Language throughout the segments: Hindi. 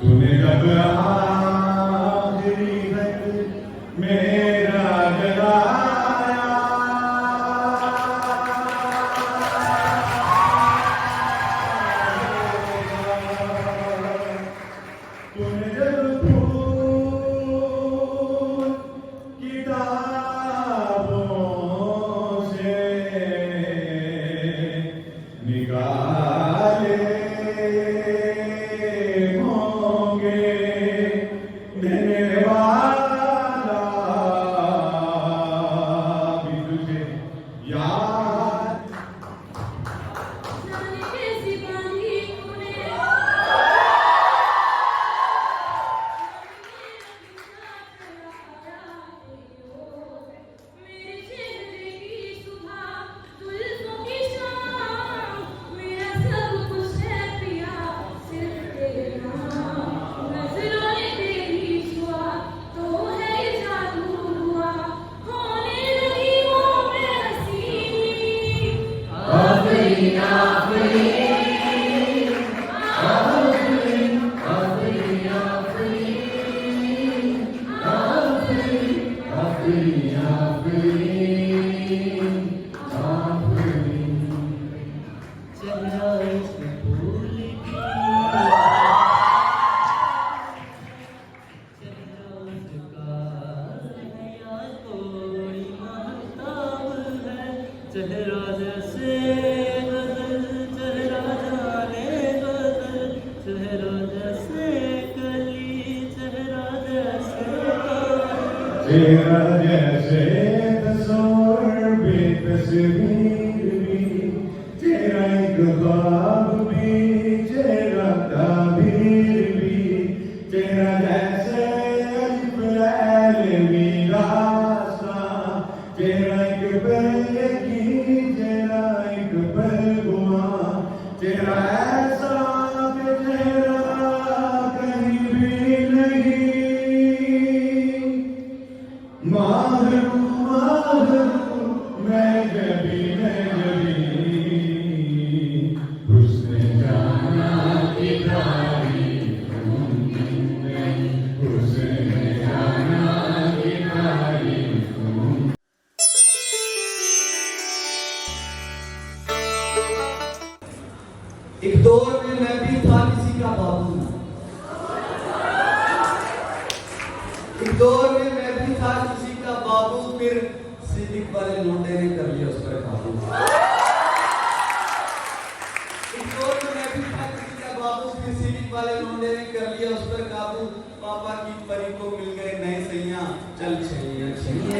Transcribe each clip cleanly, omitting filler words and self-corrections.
तूने जब आखिरी तक मेरा जगाया, तूने जब फूल किताबों से निकाले देने वाला भी तुझे याद चेहरा जैसे गजल चेहरा जाने गजल चेहरा जैसे कली चेहरा जैसे चेहरा जैसे तस्वीर भी तस्वीर भी तेरा एक ख्वाब भी तेरा ताबीर भी तेरा जैसे अल्फ लैल भी रास्ता तेरा एक तेरा ऐसा कि तेरा कहीं भी नहीं माहरू मैं जबी हुस्न जाना की तारीफ हुस्न जाना की तारीफ। एक दौर में मैं भी था किसी का बाबू, एक दौर में मैं भी था किसी का बाबू, फिर सिद्दीक वाले लौंडे ने कर लिया उस पर काबू। एक दौर में मैं भी था किसी का बाबू, फिर सिद्दीक वाले लौंडे ने कर लिया उस पर काबू। पापा की परी को मिल गए नए सैया, चल छैया छैया।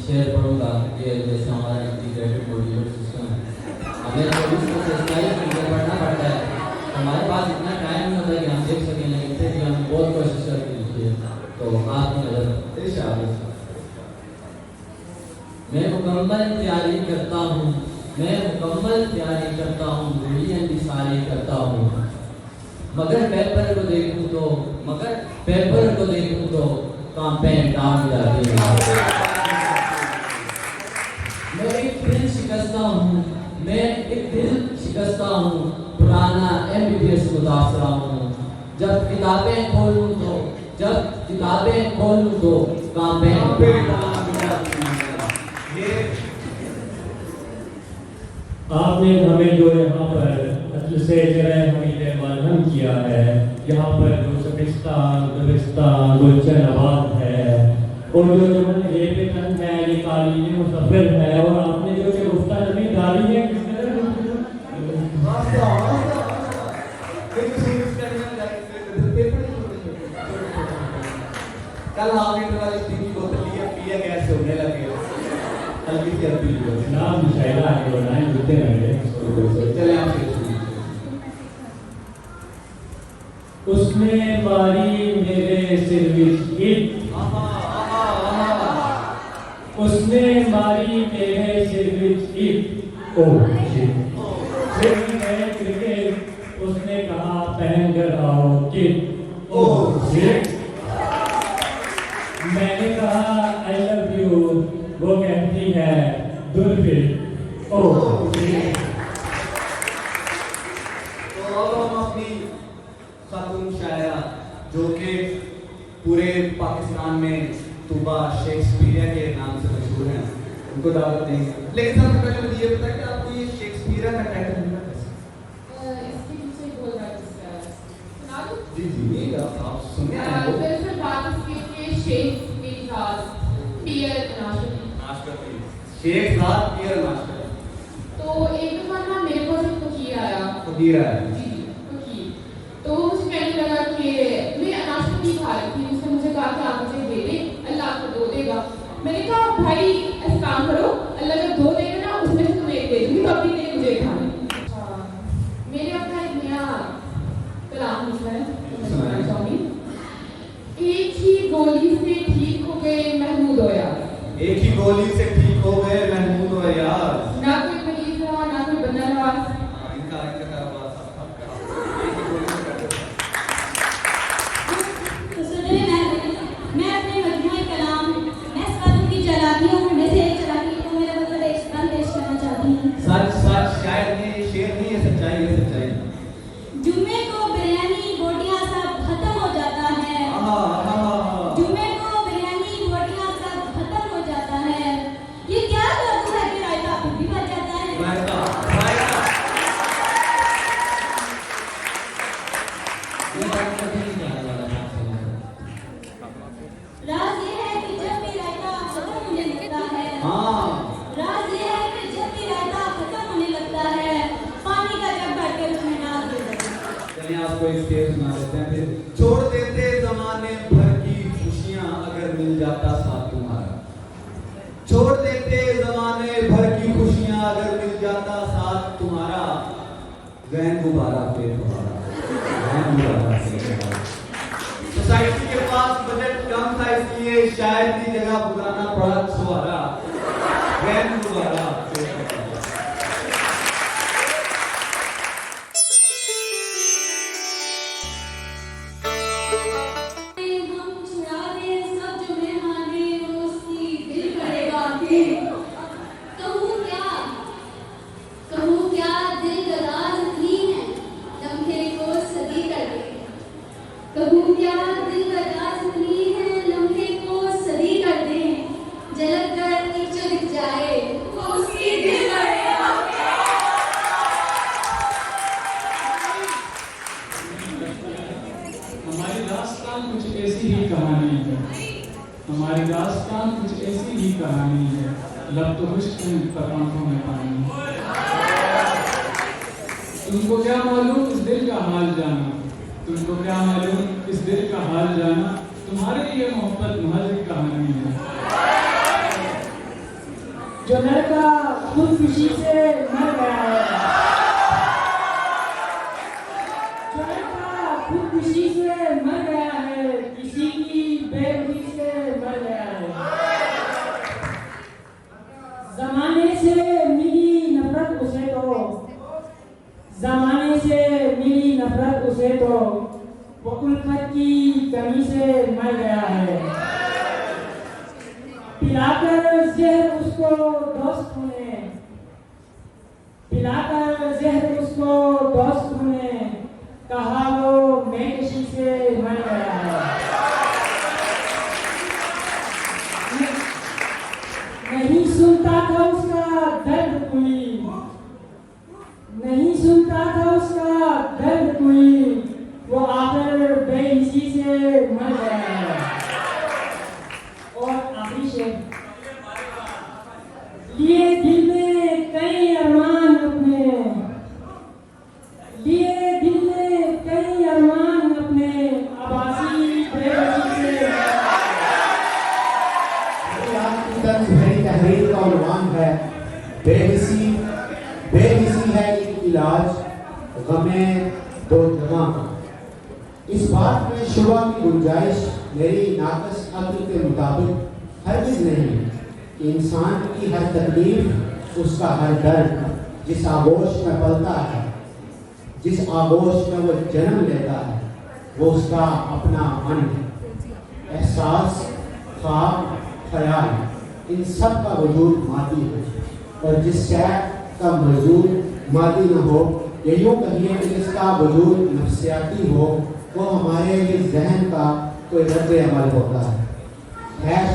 शेयर पढ़ूंगा कि जैसे हमारा इंटीग्रेटेड मॉड्यूलर सिस्टम है, हमें 24 घंटे पढ़ना पड़ता है। हमारे पास इतना टाइम नहीं होता कि हम देख सकें, लेकिन फिर भी हम बहुत कोशिश करते हैं। तो आपकी नजर मैं मुकम्मल तैयारी करता हूँ, मैं मुकम्मल तैयारी करता हूँ, ब्रिलियंट सारी करता हूँ, मगर पेपर को देखूँ तो कैंपेन डाउन जाती है। मैं एक दिल शिकस्ता हूँ, पुराना MBBS मुतासरा हूँ। जब किताबें खोलूँ तो कैंपेन आपने हमें जो यहाँ पर से जरा हमीद मरहम किया है, यहाँ पर जो उज़्बेकिस्तान, कजाकिस्तान, गुलशनाबाद है, और जो जमन ये पे तंग है, ये कालीन मुसफ़िर है, और आपने जो शगुफ्ता नमी डाली है किस कदर कल आपने वाली स्टील की बोतल लिया पिया गैस से होने लगे हल्की सी हल्की लिया जनाब मुशायरा आगे बढ़ाएं जुड़ते रहेंगे। चले आप शुरू उसने मारी मेरे सिर विच ईट, उसने मारी मेरे सिर विच ईट, ओह शिट, फिर मैं क्रिकेट, उसने कहा पहन कर आओ किट, ओह शिट, मैंने कहा आई लव यू, वो कहती है दुर्फिट, ओह शिट। तो अब हम अपनी खातून शायरा जो कि पूरे पाकिस्तान में तुबा शेक्सपियर के नाम से मशहूर हैं उनको दावत देंगे। लेकिन सबसे पहले मुझे ये बताइए कि आपको ये शेक्सपियर का टाइटल मिला कैसे? इसके पीछे एक बोल रहा है सुना दूं? जी जी आप सुनिए दरअसल बात इसकी कि शेक्सपियर पियर नाशपाती शेख साहब पियर नाशपाती तो एक दफा ना मेरे पास एक फकीर आया फकीर आया जी फकीर तो वो मुझे कहने लगा कि मैं नाशपाती खा रही थी उसने मुझे कहा कि आप मुझे दे दे अल्लाह आपको दो देगा मैंने कहा भाई ऐसा काम करो अल्लाह जब दो देगा ना उसमें से तुम्हें एक दे दूंगी तो अपनी दे मुझे खाने मेरे अपना एक नया कलाम लिखा है तो मैं सुनाना चाहूंगी एक ही गोली से ठीक हो गए महमूद हो यार एक ही गोली से ठीक हो गए महमूद और यार ना कोई मरीज रहा ना कोई बंदा रहा इनका कारोबार एक ही गोली से कर तो सुनिए मैं अपने मजमूए कलाम मैं सालों की चलाकियों में से एक चलाकी को मेरा मतलब पेश करना चाहती हूँ। सच सच शायद ये शेर नहीं है सच्चाई है सच्चाई। जुम्मे को बिरयानी बोटियां सब खत्म हो जाता है। जुम्मे को बिरयानी बोटियां सब खत्म हो जाता है। ये क्या जादू है कि रायता फिर भी बच जाता है। रायता ये बात कभी नहीं जाने वाला राज ये है कि जब भी रायता खत्म होने लगता है राज ये है कि जब भी रायता खत्म होने लगता है पानी का जग भर के उसमें डाल देते हैं। चलिए आपको एक शेर सुना देते हैं फिर। छोड़ देते जमाने भर की खुशियां अगर मिल जाता साथ तुम्हारा। छोड़ देते जमाने भर की खुशियां अगर मिल जाता साथ तुम्हारा। वैन गुब्बारा फिर तुम्हारा वैन गुब्बारा फिर तुम्हारा। सोसाइटी के पास बजट कम था इसलिए शायद की जगह बुलाना पड़ा सुहारा। वैन गुब्बारा फिर तुम्हारा। हम छुड़ा दे सब जो मेहमाने रोज़ी दिल करेगा कि कहूँ क्या दिल दराज इतनी है लम्हे को सदी कर दे। कहूँ क्या दिल दराज इतनी है लम्हे को सदी कर दे। झलक कर नीचे दिख जाए वो उसकी दिल करेगा। हमारी दास्तान कुछ ऐसी ही कहानी है। हमारी दास्तान कुछ ऐसी ही कहानी है। लब तो खुश्क हैं पर आंखों में पानी। तुमको क्या मालूम इस दिल का हाल जाना। तुमको क्या मालूम इस दिल का हाल जाना। तुम्हारे लिए मोहब्बत महज एक कहानी है। जो लड़का खुदकुशी से मर गया है। जो लड़का खुदकुशी से मर गया है किसी की बेरुखी से मर गया है। जमाने से मिली नफरत उसे तो जमाने से मिली नफरत उसे तो वो उल्फत की कमी से मर गया है। पिलाकर जहर उसको दोस्त ने पिलाकर जहर उसको दोस्त ने कहा वो मैं किसी से मर गया है। नहीं सुनता था उसका दर्द कोई नहीं सुनता था उसका दर्द कोई वो आकर बेहिसी बेहिसी है एक इलाज गमे दो जवां का। इस बात में शुबा की गुंजाइश मेरी नाकस अक्ल के मुताबिक हरगिज़ नहीं कि इंसान की हर तकलीफ, उसका हर दर्द जिस आगोश में पलता है, जिस आगोश में वो जन्म लेता है, वो उसका अपना मन है। एहसास, ख्वाब, ख्याल, इन सब का वजूद मादी है, और जिस शय का वजूद मादी न हो, या यूँ कहिए कि जिसका वजूद नफ्सियाती हो, वो हमारे लिए जहन का कोई रद्द अमल होता है। खैर,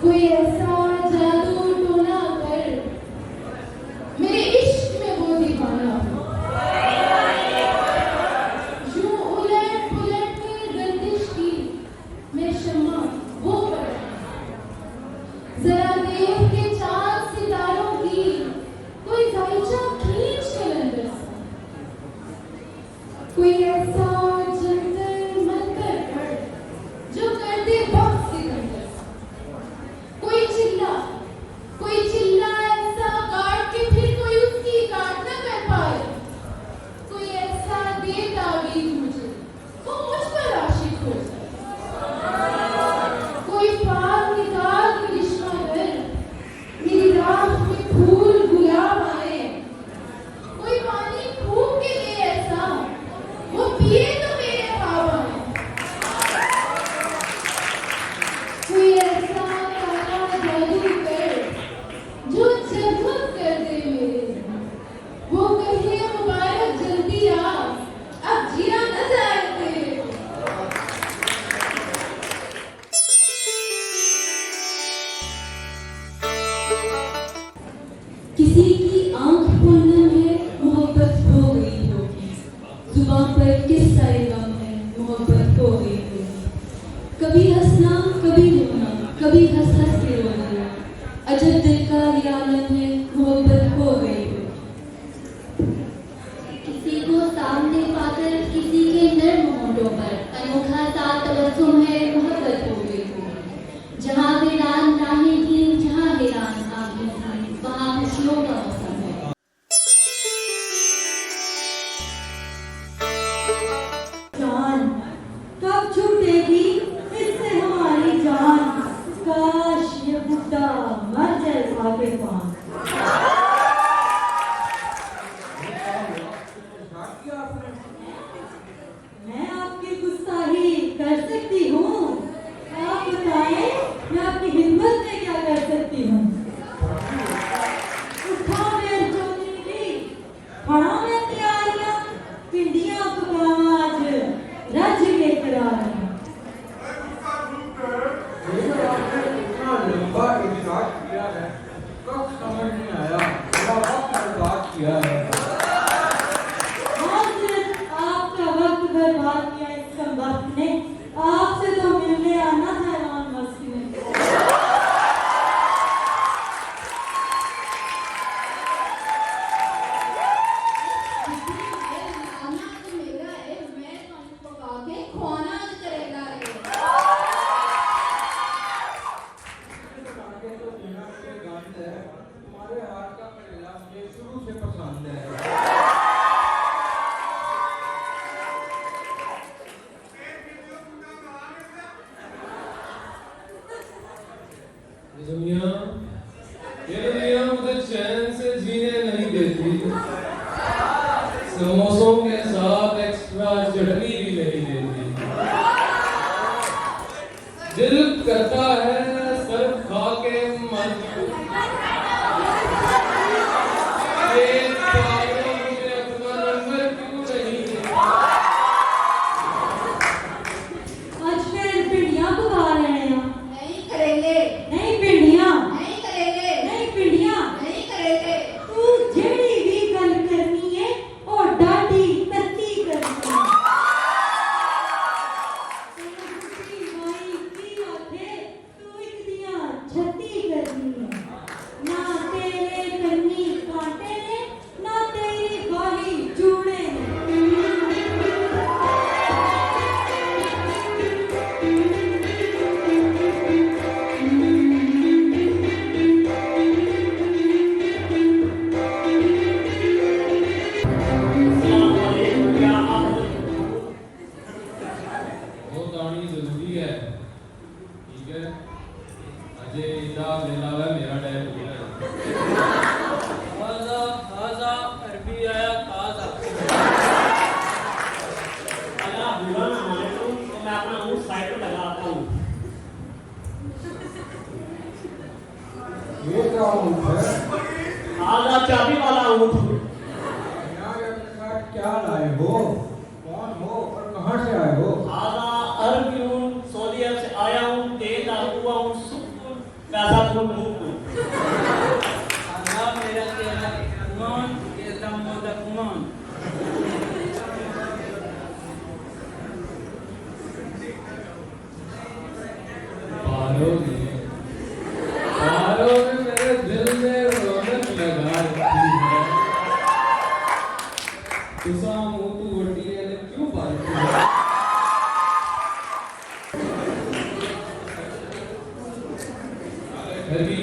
कोई ऐसा जादू टोना कर मेरे इश्क में वो दीवाना हो, यूं उलट पुलट कर गर्दिश की मैं शम्मा वो पर, जरा देख के चांद सितारों की कोई जायचा खींच के लंदर से, कोई ऐसा जंतर मंतर कर जो कर दे वक्त सिकंदर। कोई चिल्ला ऐसा काट के फिर कोई उसकी काट न कर पाए, कोई ऐसा दे तावीज़ मुझे वो मुझ पर आशिक हो जाए, कोई पाक निकाल करिश्मा कर मेरी राह में फूल गुलाब आए, कोई पानी फूंक के दे ऐसा वो पिए तो मेरे ख्वाब आए, कोई ऐसा जो जगमग कर दे मेरे, वो कहे मुबारक जल्दी आ, अब जिया न जाए तेरे। किसी की आंख खोलने में मोहब्बत हो गई होगी, जुबान पर किस सारे गम है मोहब्बत हो गई होगी, कभी हंसना कभी रोना, कभी हंस हंस के रोना, अजब दिल का ये आलम है मोहब्बत हो गई होगी। किसी को सामने पाकर किसी के नर्म होंठों पर अनोखा सा तबस्सुम है मोहब्बत हो गई होगी, जहाँ वीरान राहें थी, जहाँ वीरान आँखें थी, वहाँ खुशियों का मौसम है। जान कब छूटेगी इससे हमारी जान, काश ये बुड्ढा मर जाए आगे पान। मैं आपकी गुस्ताखी कर सकती हूँ, आप बताएं मैं आपकी हिम्मत में क्या कर सकती हूँ। उठा मेरे चौधरी खड़ा में तैयारियां, पिंडियां पकावा आज रज के करार। ये दुनिया मुझे चैन से जीने नहीं देती, समोसों के साथ एक्स्ट्रा चटनी भी नहीं देती। दिल करता है सिर्फ खा के मर जाऊं। ये पागल मुझे अपना नंबर क्यों नहीं देता? आज फिर पिंडियां पका रहे हैं। नहीं करेंगे, नहीं पिंडियां, नहीं करेंगे, नहीं पिंडियां, नहीं करेंगे। तू जेड़ी भी गल करनी है और डाटी तत्ती करनी है। तेरी माई की आखे तू एक दिया छत्ती करनी है। ना तेरे कन्नी कांटे ने, ना तेरी बाही चूड़े वो दानी जरूरी है, ठीक है? अजय इदा मेला है मेरा टाइम हो गया है। हाजा हाजा अरबी आया ताजा। अगर आप बुरा ना माने तो मैं अपना मुंह साइड पे लगाता हूँ। ये क्या ऊँट है? आधा चाबी वाला ऊँट। यार अपने साथ क्या लाए हो? कौन हो और कहाँ से आए हो? आधा अरबी हूँ, सऊदी अरब से आया हूँ, तेल हुआ हूँ, सुकून पैसा हूँ, मुंह को। हाजा मेरा तेरा कुमान के दम मोदा कुमान। बारों ने मेरे दिल में रौनक लगा रखी है। तुसा मुंह तू वड्डी है क्यों बात है? अभी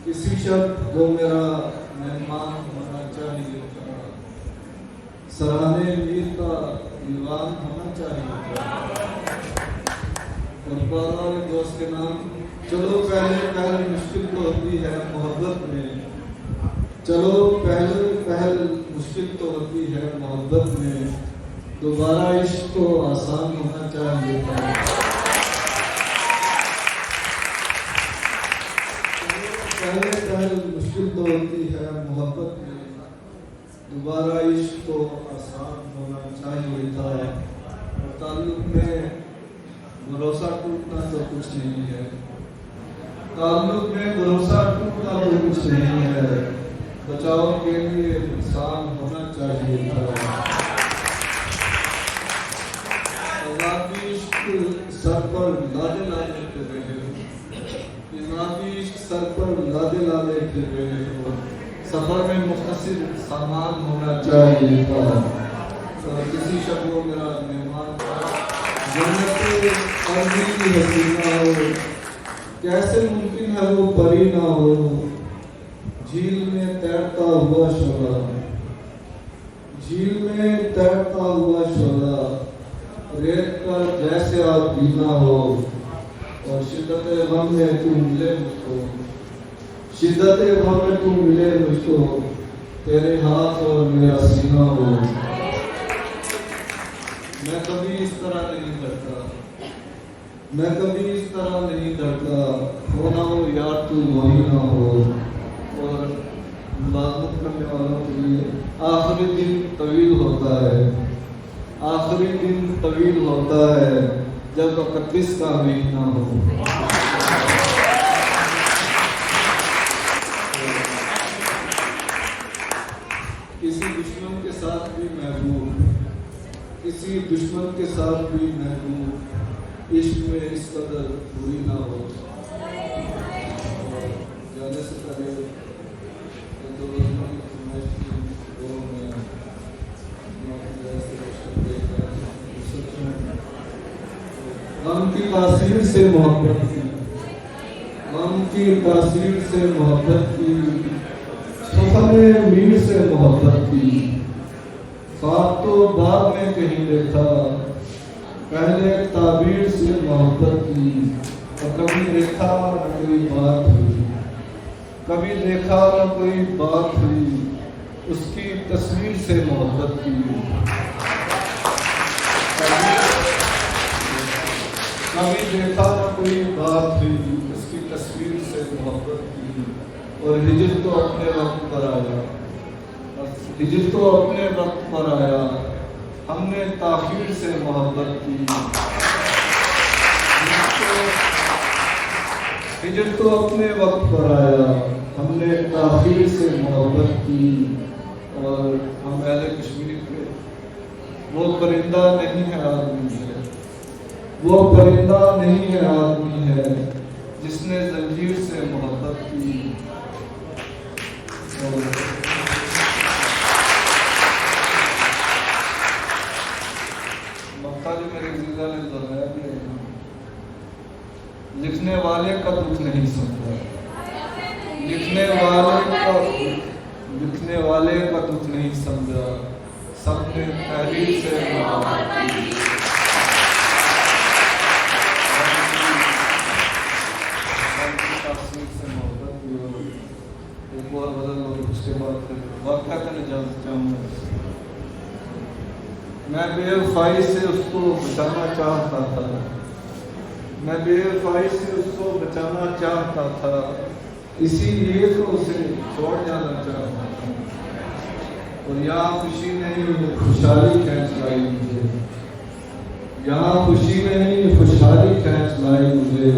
किसी शब्द जो मेरा मेहमान होना चाहिए था, सराहने मीर का दीवान होना चाहिए था। और बाबा दोस्त के नाम, चलो पहले पहल मुश्किल तो होती है मोहब्बत में, चलो पहले पहल मुश्किल तो होती है मोहब्बत में, दोबारा इश्क तो आसान होना चाहिए था। पहले पहल मुश्किल तो होती है मोहब्बत में, दोबारा इश्क तो आसान होना चाहिए था। और ताल्लुक में भरोसा टूटना तो कुछ नहीं है, ताल्लुक में भरोसा टूटना तो कुछ नहीं है, बचाव के लिए इंसान होना चाहिए था। आज़ादी इश्क सर पर लादे लादे फिर रहे हो, इज़ाफ़ी इश्क सर पर लादे लादे फिर रहे हो, सफर में मुख्तसिर सामान होना चाहिए था। किसी शब वो मेरा मेहमान था, जन्नत अर्ज़ी की हसीना हो, कैसे मुमकिन है वो परी ना हो, झील में तैरता हुआ शोला, झील में तैरता हुआ शोला, रेत पर जैसे आप पीना हो, और शिद्दत गम में तू मिले मुझको, शिद्दत गम में तू मिले मुझको, तेरे हाथ और मेरा सीना हो। मैं कभी इस तरह नहीं करता, मैं कभी इस तरह नहीं करता, हो ना हो यार तू वही ना हो। और बात करने वालों के लिए आखिरी दिन तवील होता है, आखिरी दिन तवील होता है, जब 31 का महीना हो। किसी दुश्मन के साथ भी महबूब, किसी दुश्मन के साथ भी महबूब, इश्क में इस कदर बुरी ना हो। जाने से पहले गम की तासीर से मोहब्बत की, गम की तासीर से मोहब्बत की, सफरे मीर से मोहब्बत की। ख्वाब तो बाद में कहीं देखा, पहले ताबीर से मोहब्बत की। और कभी देखा न कोई बात हुई, कभी देखा न कोई बात हुई, उसकी तस्वीर से मोहब्बत की। कभी देखा न कोई बात हुई, उसकी तस्वीर से मोहब्बत की। और हिजर तो अपने वक्त पर आया, हिजर तो अपने वक्त पर आया, हमने ताखीर से मोहब्बत की। हिजर तो अपने वक्त पर आया, हमने ताखीर से मोहब्बत की। और हम अहले कश्मीर के, वो परिंदा नहीं है आदमी है, वो परिंदा नहीं है आदमी है, जिसने जंजीर से मोहब्बत की। मक्का जो मेरे जिंदा ने दोहराया भी है, लिखने वाले का दुख नहीं समझा, लिखने वाले का दुख नहीं समझा, सबने तहरीर से मोहब्बत की। एक और बदल लो, उसके बाद फिर वाक़या करने जाऊँगा। मैं बेवफाई से उसको बचाना चाहता था, मैं बेवफाई से उसको बचाना चाहता था, इसीलिए तो उसे छोड़ जाना चाहता था। और यहाँ खुशी नहीं खुशहाली खींच लाई मुझे, यहाँ खुशी नहीं खुशहाली खींच लाई मुझे।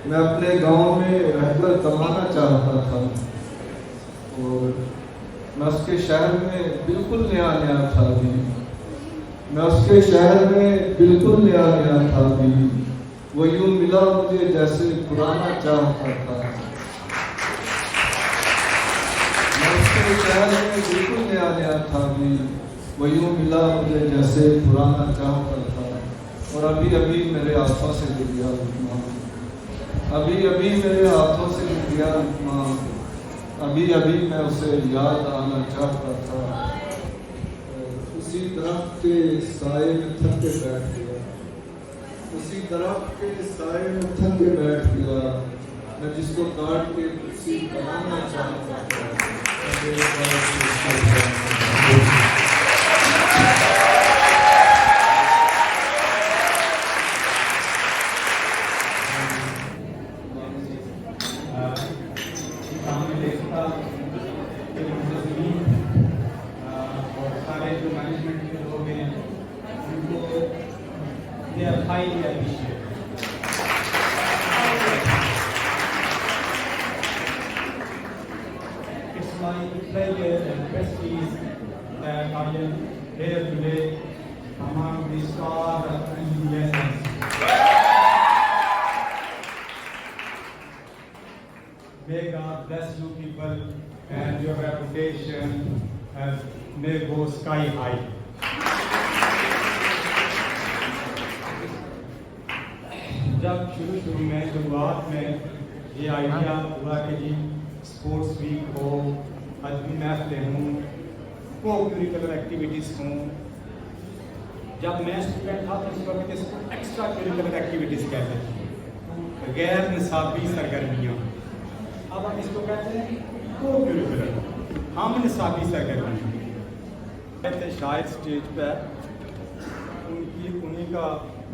मैं अपने गांव में रहकर कमाना चाहता था, और मैं उसके शहर में बिल्कुल नया था भी, मैं उसके शहर में बिल्कुल नया था भी। वो यूं मिला मुझे जैसे पुराना चाहता था, मैं उसके शहर में बिल्कुल नया था भी। वो यूं मिला मुझे जैसे पुराना चाहता था। और अभी अभी मेरे हाथों से गिर गया लुकमा, अभी अभी मेरे हाथों से गिर गया लुकमा, अभी अभी मैं उसे याद आना चाहता था। उसी दरख्त के साए में थक के बैठ गया, उसी दरख्त के साए में थक के बैठ गया, मैं जिसको काट के कुर्सी बनाना चाहता था। May God bless you people and your reputation may go sky high. जब शुरू में शुरुआत में ये आइडिया हुआ कि जी स्पोर्ट्स वीक हो, अदबी महफिलें हों, को करिकुलर एक्टिविटीज़ हों। जब मैं स्टूडेंट था तो उस वक्त इसको एक्स्ट्रा करिकुलर एक्टिविटीज़ कहते थे, गैर निसाबी सरगर्मियाँ। अब हम इसको कहते हैं को करिकुलर, हम निसाबी सरगर्मियाँ। कहते शायद स्टेज पर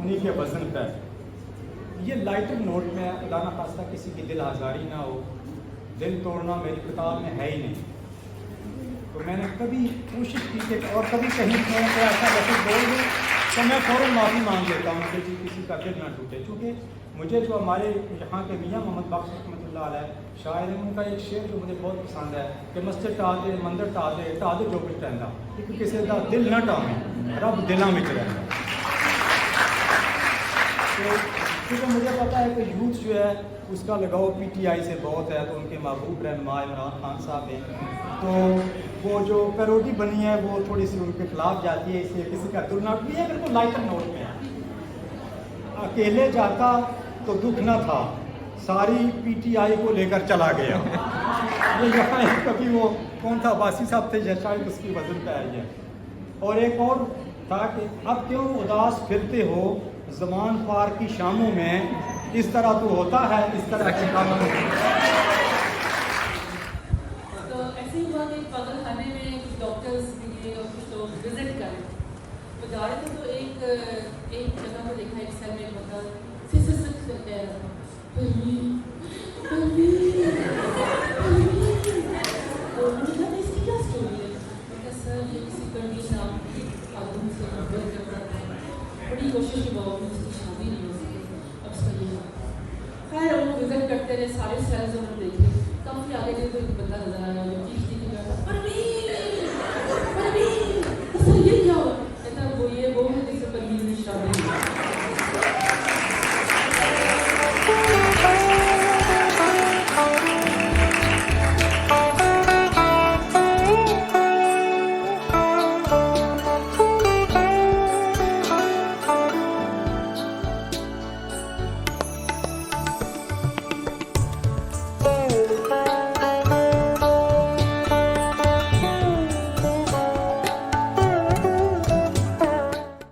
उन्हीं के वजन पर ये लाइटर नोट में खुदा न खास्ता किसी की दिल आज़ारी ना हो, दिल तोड़ना मेरी किताब में है ही नहीं। तो मैंने कभी कोशिश की कि और कभी कहीं तो ऐसा लफ्ज़ बोल दूँ तो मैं फ़ौरन माफ़ी मांग लेता हूँ कि जी किसी का दिल ना टूटे। चूँकि मुझे जो हमारे यहाँ के मियाँ मोहम्मद बख्श रहमतुल्लाह अलैह शायर हैं, उनका एक शेर जो मुझे बहुत पसंद है कि मस्जिद टा दे मंदिर टा दे जो कुछ रहता, क्योंकि किसी का दिल ना टावे रब दिलों में रहता। तो क्योंकि मुझे पता है कि यूथ जो है उसका लगाव PTI से बहुत है, तो उनके महबूब रहनुमा इमरान खान साहब हैं, तो वो जो पैरोडी बनी है वो थोड़ी सी उनके खिलाफ जाती है, इसलिए किसी का दिल ना भी है, बिल्कुल लाइटर नोट में है। अकेले जाता तो दुख न था, सारी पीटीआई को लेकर चला गया। ये यहाँ एक कभी वो कौन था, वासी साहब थे, या शायद उसकी वजन पे आई है। और एक और था कि अब क्यों उदास फिरते हो ज़मान पार की शामों में, इस तरह तो होता है इस तरह के कामों में। तो ऐसे ही हुआ कि पागल खाने में कुछ डॉक्टर्स मिले और कुछ लोग विजिट करें, तो जा रहे थे तो एक जगह पर देखा, एक सेल में एक बंदा सिसक करते हैं, तो मुझे कहा इसकी क्या स्टोरी है? मैंने सर ये किसी कंडीशन आदमी से मोहब्बत करता था, बड़ी कोशिश के बावजूद उसकी शादी नहीं हो सकी, अब उसका ये खैर वो विजिट करते रहे, सारे सेल्स उन्होंने देखे, काफ़ी आगे गए तो एक बंदा नजर आया जो कि